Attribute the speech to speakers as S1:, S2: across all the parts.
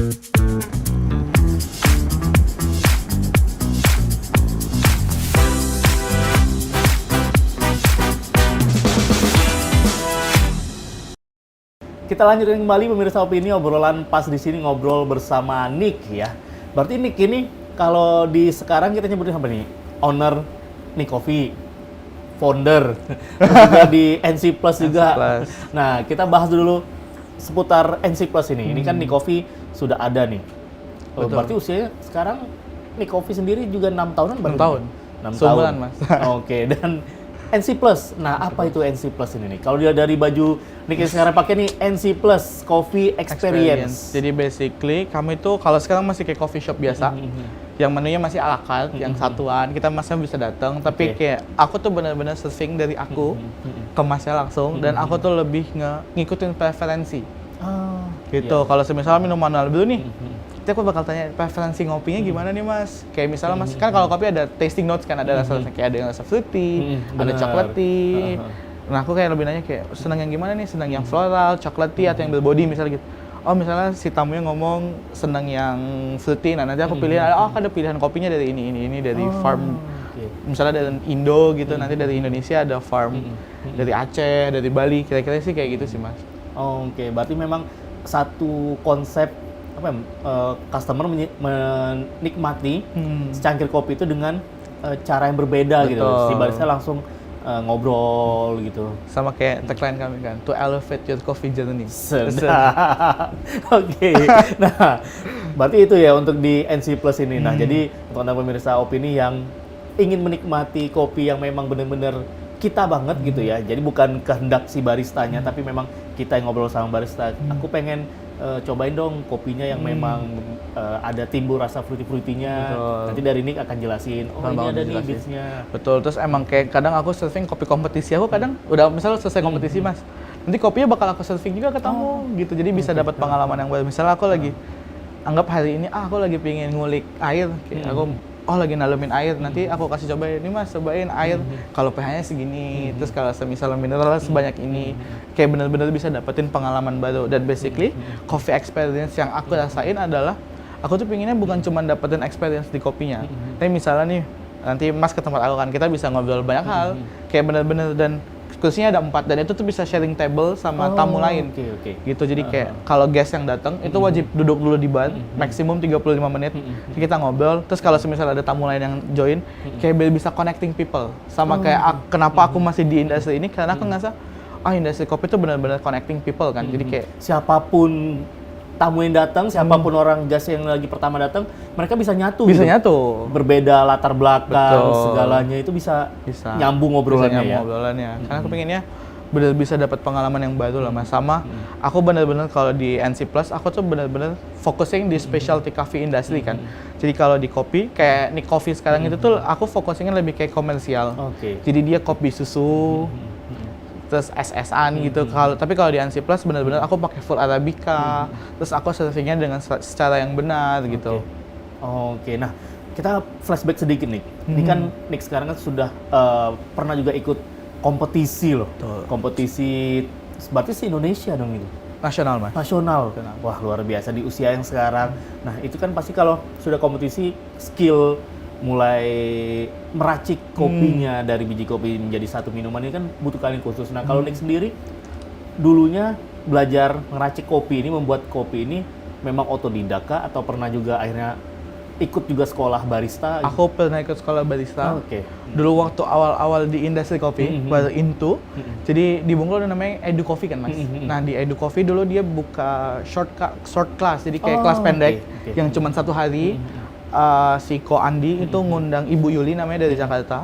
S1: Kita lanjutkan kembali pemirsa Opini, obrolan pas di sini ngobrol bersama Nick ya. Berarti Nick ini kalau di sekarang kita nyebutin apa nih? Owner Nick Coffee, founder, juga di NC Plus juga.
S2: Plus.
S1: Nah, kita bahas dulu seputar NC Plus ini. Ini kan Nick Coffee sudah ada nih. Oh,
S2: Betul.
S1: berarti usianya sekarang Nick Coffee sendiri juga 6 tahunan baru?
S2: 6 tahun.
S1: 6 tahun.
S2: Seumuran, Mas.
S1: Oke, dan NC Plus. Nah, apa itu NC Plus ini nih? Kalau dia dari baju Nick yang sekarang pakai nih, NC Plus Coffee Experience.
S2: Jadi basically kami tuh kalau sekarang masih kayak coffee shop biasa, yang menunya masih ala carte, yang satuan, kita masih bisa datang. Tapi kayak aku tuh benar-benar serving dari aku ke masnya langsung, dan aku tuh lebih ngikutin preferensi.
S1: Oh,
S2: Gitu. Kalau misalnya minum manual dulu nih, nanti aku bakal tanya preferensi ngopinya gimana nih mas? Kayak misalnya mas, kan kalau kopi ada tasting notes kan, ada rasa kayak ada yang rasa fruity, ada chocolatey. Nah aku kayak lebih nanya kayak senang yang gimana nih? Senang yang floral, chocolatey atau yang body misalnya gitu. Oh misalnya si tamunya ngomong senang yang fruity, nah nanti aku pilih, oh ada pilihan kopinya dari ini dari farm. Misalnya dari Indo gitu, nanti dari Indonesia ada farm, dari Aceh, dari Bali, kira-kira sih kayak gitu sih mas.
S1: Oke, berarti memang satu konsep apa ya, customer menikmati secangkir kopi itu dengan cara yang berbeda.
S2: Betul.
S1: Gitu. Si barista langsung ngobrol gitu.
S2: Sama kayak tagline kami kan, to elevate your coffee journey.
S1: Sedap. Oke. Nah, berarti itu ya untuk di NC Plus ini. Nah, jadi untuk Anda pemirsa Opini yang ingin menikmati kopi yang memang benar-benar kita banget gitu ya. Jadi bukan kehendak si baristanya, tapi memang kita yang ngobrol sama barista. Aku pengen cobain dong kopinya yang memang ada timbul rasa fruity-fruitynya. Nanti dari Nick akan jelasin, oh ini ada nih beatsnya.
S2: Betul, terus emang kayak kadang aku serving kopi kompetisi, aku kadang udah misalnya selesai kompetisi mas, nanti kopinya bakal aku serving juga ke tamu gitu, jadi bisa dapat pengalaman yang baru. Misalnya aku lagi, anggap hari ini aku lagi pengen ngulik air, kayak aku lagi nalemin air, nanti aku kasih cobain, ini mas cobain air, kalau pH-nya segini, terus kalau misalnya mineral sebanyak ini, kayak benar-benar bisa dapetin pengalaman baru. Dan basically, coffee experience yang aku rasain adalah, aku tuh pinginnya bukan cuma dapetin experience di kopinya, tapi misalnya nih, nanti mas ke tempat aku kan, kita bisa ngobrol banyak hal, kayak benar-benar, dan kursinya ada 4, dan itu tuh bisa sharing table sama tamu lain. Gitu, jadi kayak kalau guest yang datang itu wajib duduk dulu di bar, maksimum 35 menit, kita ngobrol. Terus kalau misalnya ada tamu lain yang join, kayak biar bisa connecting people. Sama kayak kenapa aku masih di industri ini, karena aku ngerasa, industri kopi itu benar-benar connecting people kan. Jadi kayak
S1: siapapun tamu yang datang, siapapun orang guest yang lagi pertama datang, mereka bisa nyatu.
S2: Bisa
S1: gitu.
S2: nyatu.
S1: Berbeda latar belakang,
S2: Betul.
S1: segalanya itu bisa nyambung ngobrolannya ya.
S2: Karena aku pengennya benar bisa dapat pengalaman yang baru lah mas. Sama aku benar-benar kalau di NC Plus, aku tuh benar-benar focusing di specialty coffee industry kan. Jadi kalau di kopi, kayak Nick Coffee sekarang itu tuh aku focusingnya lebih kayak komersial. Jadi dia kopi susu, terus SS-an gitu. Tapi kalau di NC Plus benar-benar aku pakai full arabica, terus aku servingnya dengan secara yang benar gitu.
S1: Oke, nah kita flashback sedikit nih. Ini kan Nick sekarang kan sudah pernah juga ikut kompetisi loh. Kompetisi berarti se Indonesia dong itu.
S2: Nasional mas.
S1: Nasional. Wah luar biasa di usia yang sekarang. Nah itu kan pasti kalau sudah kompetisi skill mulai meracik kopinya dari biji kopi menjadi satu minuman ini kan butuh kalian khusus. Nah kalau Nick sendiri dulunya belajar ngeracik kopi ini, membuat kopi ini memang otodidak kah atau pernah juga akhirnya ikut juga sekolah barista?
S2: Aku pernah ikut sekolah barista. Dulu waktu awal-awal di industri kopi, baru into. Jadi di Bungkulu ada namanya Edu Coffee kan mas. Nah di Edu Coffee dulu dia buka short class, jadi kayak kelas pendek yang cuma 1 hari. Si Ko Andi itu ngundang Ibu Yuli namanya dari Jakarta.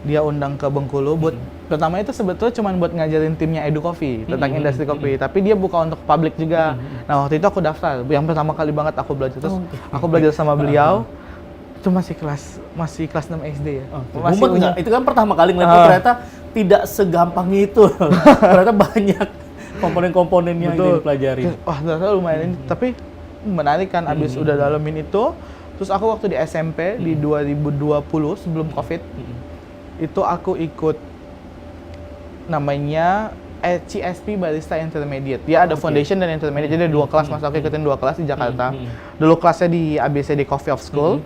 S2: Dia undang ke Bengkulu buat pertama itu sebetulnya cuma buat ngajarin timnya Edu Coffee tentang industri kopi, tapi dia buka untuk publik juga. Nah waktu itu aku daftar, yang pertama kali banget aku belajar, terus aku belajar sama beliau. Itu masih kelas 6 SD ya.
S1: Mumet nggak? Itu kan pertama kali ngeliat ternyata tidak segampang itu. Ternyata banyak komponen-komponennya yang dipelajari.
S2: Wah ternyata lumayan ini, tapi menarik kan. Abis udah dalemin itu, terus aku waktu di SMP di 2020 sebelum COVID, itu aku ikut namanya CSP Barista Intermediate. Dia ada foundation dan intermediate, jadi ada 2 kelas Mas. Aku ikutin 2 kelas di Jakarta. Dulu kelasnya di ABCD Coffee of School.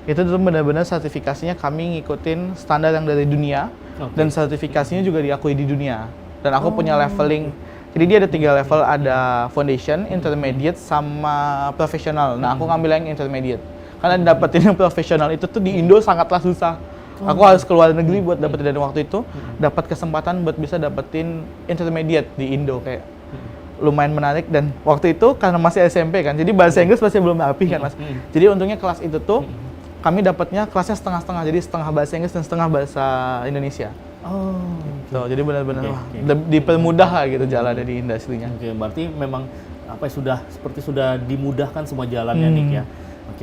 S2: Itu tuh benar-benar sertifikasinya kami ngikutin standar yang dari dunia dan sertifikasinya juga diakui di dunia. Dan aku punya leveling. Jadi dia ada 3 level, ada foundation, intermediate, sama profesional. Nah, aku ngambil yang intermediate. Karena dapetin yang profesional itu tuh di Indo sangatlah susah. Aku harus keluar negeri buat dapetin, dan waktu itu dapat kesempatan buat bisa dapetin intermediate di Indo, kayak lumayan menarik. Dan waktu itu karena masih SMP kan, jadi bahasa Inggris masih belum rapi kan Mas. Jadi untungnya kelas itu tuh kami dapatnya kelasnya setengah-setengah, jadi setengah bahasa Inggris dan setengah bahasa Indonesia. Gitu. Jadi benar-benar dipermudah lah gitu jalannya di industrinya.
S1: Berarti memang apa ya, sudah dimudahkan semua jalannya Nick ya.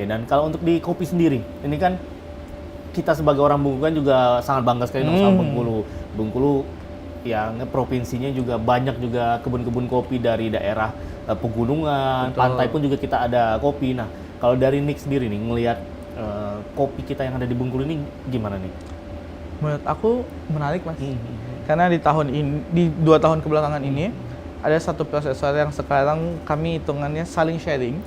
S1: Dan kalau untuk di kopi sendiri, ini kan kita sebagai orang Bengkulu kan juga sangat bangga sekali sama Bengkulu. Bengkulu yang provinsinya juga banyak juga kebun-kebun kopi dari daerah pegunungan, pantai pun juga kita ada kopi. Nah, kalau dari Nick sendiri nih ngelihat kopi kita yang ada di Bengkulu ini gimana nih?
S2: Menurut aku menarik Mas. Karena di 2 tahun kebelakangan ini ada satu prosesor yang sekarang kami hitungannya saling sharing,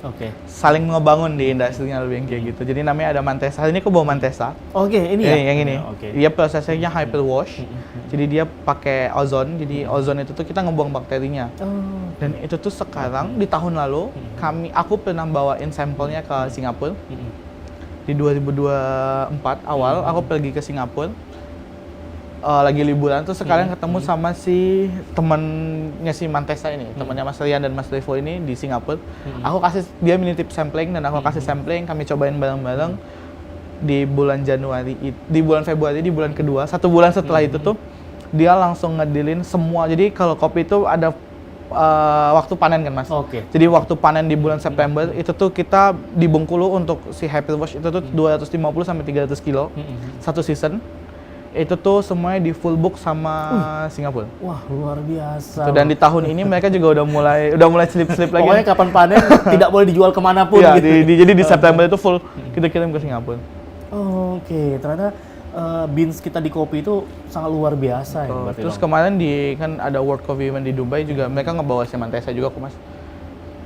S2: saling ngebangun di industrinya lebih kayak gitu. Jadi namanya ada Mantesa. Ini aku bawa Mantesa.
S1: Ini ya?
S2: Yang ini. Dia prosesnya hyperwash. Jadi dia pakai ozon. Jadi ozon itu tuh kita ngebuang bakterinya. Dan itu tuh sekarang di tahun lalu aku pernah bawain sampelnya ke Singapura. Di 2024 awal aku pergi ke Singapura. Lagi liburan tuh sekarang ketemu sama si temennya si Mantesa ini, temannya Mas Rian dan Mas Revo ini di Singapura. Aku kasih dia menitip sampling dan aku kasih sampling, kami cobain bareng-bareng di bulan Februari, di bulan kedua, 1 bulan setelah itu tuh dia langsung ngedilin semua. Jadi kalau kopi itu ada waktu panen kan Mas. Jadi waktu panen di bulan September itu tuh kita di Bengkulu untuk si Hyperwash itu tuh 250 sampai 300 kilo satu season. Itu tuh semuanya di full book sama Singapura.
S1: Wah, luar biasa.
S2: Dan di tahun ini mereka juga udah mulai slip-slip lagi.
S1: Pokoknya kapan panen tidak boleh dijual kemanapun
S2: ya,
S1: gitu.
S2: Jadi di September itu full kita kirim ke Singapura.
S1: Ternyata beans kita di kopi itu sangat luar biasa ya.
S2: Terus kemarin kan ada World Coffee Event di Dubai juga, mereka ngebawa si Mantesa juga Mas.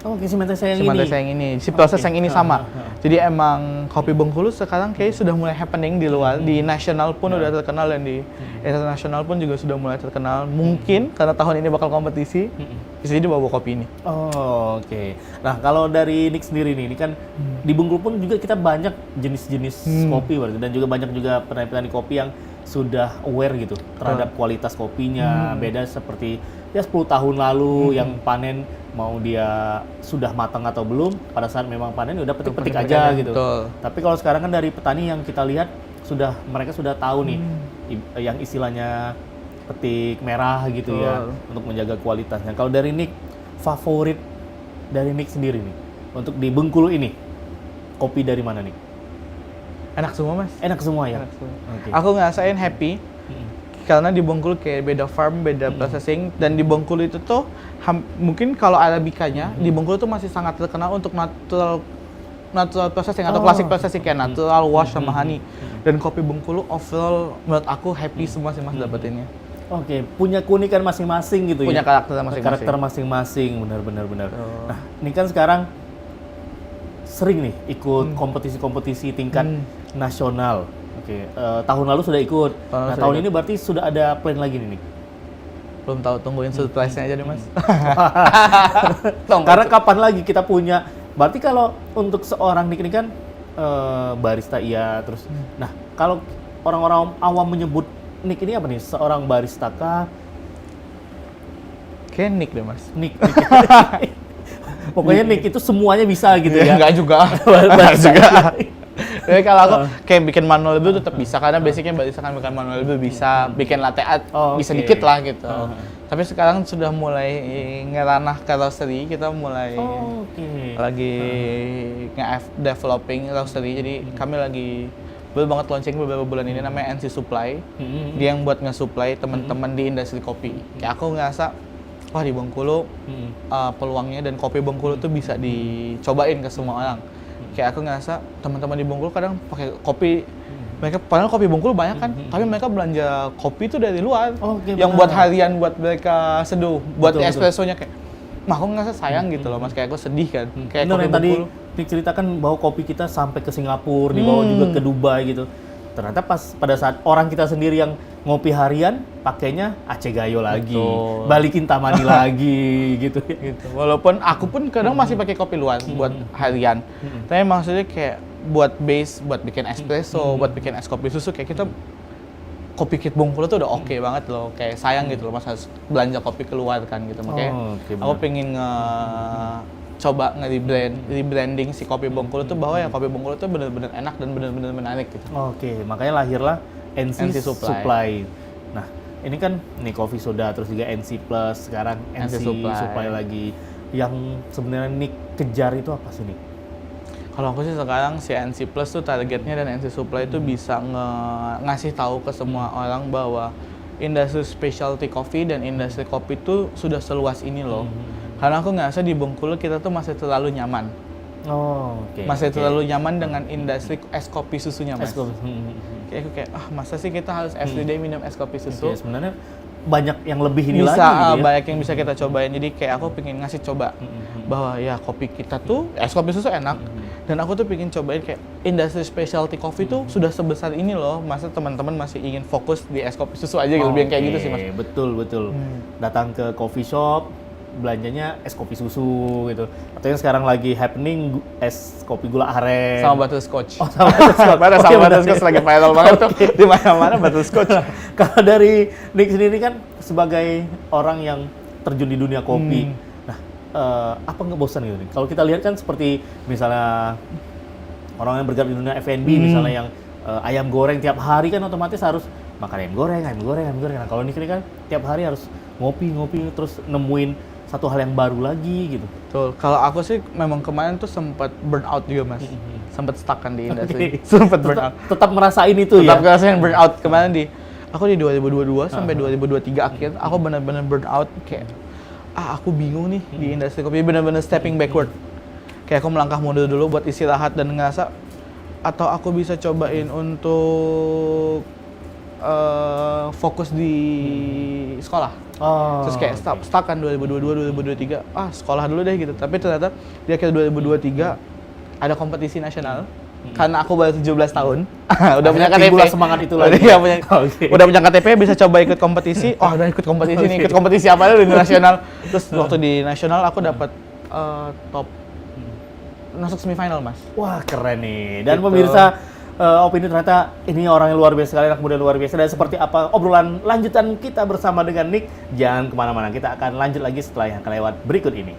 S1: Si Mantesa yang ini.
S2: Si proses yang ini sama. Jadi emang kopi Bengkulu sekarang kayak sudah mulai happening di luar, di nasional pun udah terkenal dan di internasional pun juga sudah mulai terkenal. Mungkin karena tahun ini bakal kompetisi, bisa jadi bawa kopi ini.
S1: Nah, kalau dari Nick sendiri nih, ini kan di Bengkulu pun juga kita banyak jenis-jenis kopi berarti, dan juga banyak juga petani-petani kopi yang sudah aware gitu terhadap kualitas kopinya. Beda seperti ya 10 tahun lalu yang panen mau dia sudah matang atau belum, pada saat memang panen udah petik-petik aja gitu. Tapi kalau sekarang kan dari petani yang kita lihat mereka sudah tahu nih yang istilahnya petik merah gitu ya untuk menjaga kualitasnya. Kalau dari Nick, favorit dari Nick sendiri nih untuk di Bengkulu ini kopi dari mana nih?
S2: Enak semua Mas.
S1: Enak semua ya.
S2: Aku ngerasain happy. Karena di Bengkulu kayak beda farm, beda processing, dan di Bengkulu itu tuh mungkin kalau arabikanya di Bengkulu tuh masih sangat terkenal untuk natural processing atau classic processing kayak natural wash sama honey. Dan kopi Bengkulu overall menurut aku happy semua sih Mas dapetinnya.
S1: Punya keunikan masing-masing gitu
S2: punya
S1: ya.
S2: Karakter masing-masing.
S1: Benar. Nah, ini kan sekarang sering nih ikut kompetisi-kompetisi tingkat nasional. Tahun lalu sudah ikut. Tahun ini berarti sudah ada plan lagi nih.
S2: Belum tahu, tungguin surprise-nya aja deh Mas.
S1: Karena kapan lagi kita punya? Berarti kalau untuk seorang Nick ini kan barista terus. Nah, kalau orang-orang awam menyebut Nick ini apa nih? Seorang barista kah?
S2: Kayak Nick deh Mas.
S1: Nick. Pokoknya Nick itu semuanya bisa gitu ya.
S2: Enggak juga. Jadi kalau aku kayak bikin manual lebih tetap bisa, karena basicnya barista kan bikin manual lebih bisa, bikin latte art bisa dikit lah gitu. Tapi sekarang sudah mulai ngeranah ke roastery, kita mulai lagi developing roastery. Jadi kami lagi baru banget launching beberapa bulan ini, namanya NC Supply. Dia yang buat nge-supply teman-teman di industri kopi. Kayak aku ngerasa wah di Bengkulu peluangnya dan kopi Bengkulu tuh bisa dicobain ke semua orang. Kayak aku ngerasa teman-teman di Bengkulu kadang pakai kopi Mereka padahal kopi Bengkulu banyak kan, tapi mereka belanja kopi itu dari luar.
S1: Oke,
S2: yang
S1: benar.
S2: buat harian buat mereka seduh, buat
S1: Betul,
S2: espressonya kayak mah aku ngerasa sayang gitu loh Mas, kayak aku sedih kan. Kayak
S1: Bener
S2: kopi
S1: yang tadi
S2: Bengkulu.
S1: Nick ceritakan bahwa kopi kita sampai ke Singapura, dibawa juga ke Dubai gitu. Ternyata pas pada saat orang kita sendiri yang ngopi harian, pakainya Aceh Gayo lagi,
S2: Betul.
S1: balikin Tamani lagi gitu.
S2: Gitu. Walaupun aku pun kadang masih pakai kopi luar buat harian. Tapi maksudnya kayak buat base, buat bikin espresso, buat bikin es kopi susu kayak kita kopi Kit Bengkulu tuh udah oke banget loh. Kayak sayang gitu loh Mas harus belanja kopi keluar kan gitu. Makanya
S1: Oke,
S2: aku
S1: benar.
S2: pengen coba rebranding si kopi Bengkulu tuh bahwa ya kopi Bengkulu tuh bener-bener enak dan bener-bener menarik gitu.
S1: Oke, makanya lahirlah NC,
S2: NC Supply.
S1: Supply. Nah, ini kan nih Coffee Soda, terus juga NC Plus, sekarang NC,
S2: NC Supply.
S1: Supply lagi. Yang sebenarnya Nick kejar itu apa sih Nick?
S2: Kalau aku sih sekarang si NC Plus tuh targetnya dan NC Supply itu bisa ngasih tahu ke semua orang bahwa industri specialty coffee dan industri kopi tuh sudah seluas ini loh. Karena aku ngerasa di Bengkulu kita tuh masih terlalu nyaman.
S1: Oh, oke.
S2: Masih
S1: oke.
S2: terlalu nyaman dengan industri es kopi susunya Mas.
S1: Es kopi.
S2: Kayak aku kayak masa sih kita harus everyday minum es kopi susu?
S1: Oke, sebenarnya banyak yang lebih ini
S2: Bisa
S1: lagi gitu ya.
S2: banyak yang bisa kita cobain. Jadi kayak aku pengen ngasih coba bahwa ya kopi kita tuh es kopi susu enak. Dan aku tuh pengen cobain kayak industri specialty coffee tuh sudah sebesar ini loh. Masa teman-teman masih ingin fokus di es kopi susu aja gitu, lebih yang kayak gitu sih Mas.
S1: Oke, betul. Datang ke coffee shop, belanjanya es kopi susu gitu. Atau yang sekarang lagi happening es kopi gula aren.
S2: Sama butterscotch.
S1: Oh, sama butterscotch.
S2: Mana
S1: Oke,
S2: sama
S1: benar.
S2: butterscotch lagi viral banget tuh. Di mana-mana butterscotch.
S1: Kalau dari Nick sendiri kan sebagai orang yang terjun di dunia kopi, nah apa nggak bosan gitu nih? Kalau kita lihat kan seperti misalnya orang yang bergerak di dunia F&B, misalnya yang ayam goreng tiap hari kan otomatis harus makan ayam goreng. Nah kalau Nick ini kan tiap hari harus ngopi terus nemuin satu hal yang baru lagi gitu.
S2: Betul. Kalau aku sih memang kemarin tuh sempat burn out juga Mas. Sempat stuck kan di industri.
S1: Oke.
S2: Sempat burn out.
S1: Tetap ngerasain itu
S2: Tetap
S1: ya.
S2: ngerasain burn out kemarin aku di 2022 sampai 2023 akhir aku benar-benar burn out kayak aku bingung nih di industri kopi, benar-benar stepping backward. Kayak aku melangkah mundur dulu buat istirahat dan ngerasa atau aku bisa cobain untuk fokus di sekolah.
S1: Oh,
S2: Terus kayak stuck kan 2022 2023 sekolah dulu deh gitu. Tapi ternyata di akhir 2023 ada kompetisi nasional. Karena aku baru 17 tahun, udah punya KTP.
S1: Timbullah semangat itu lagi.
S2: Iya, punya,
S1: Oke.
S2: udah punya KTP bisa coba ikut kompetisi. Udah ikut kompetisi nih, ikut kompetisi apa dulu di nasional. Terus waktu di nasional aku dapat top masuk semifinal Mas.
S1: Wah, keren nih. Dan
S2: Gitu.
S1: pemirsa, Opini ternyata ini orang yang luar biasa sekali, anak muda luar biasa. Dan seperti apa obrolan lanjutan kita bersama dengan Nick, jangan kemana-mana. Kita akan lanjut lagi setelah yang kelewat berikut ini.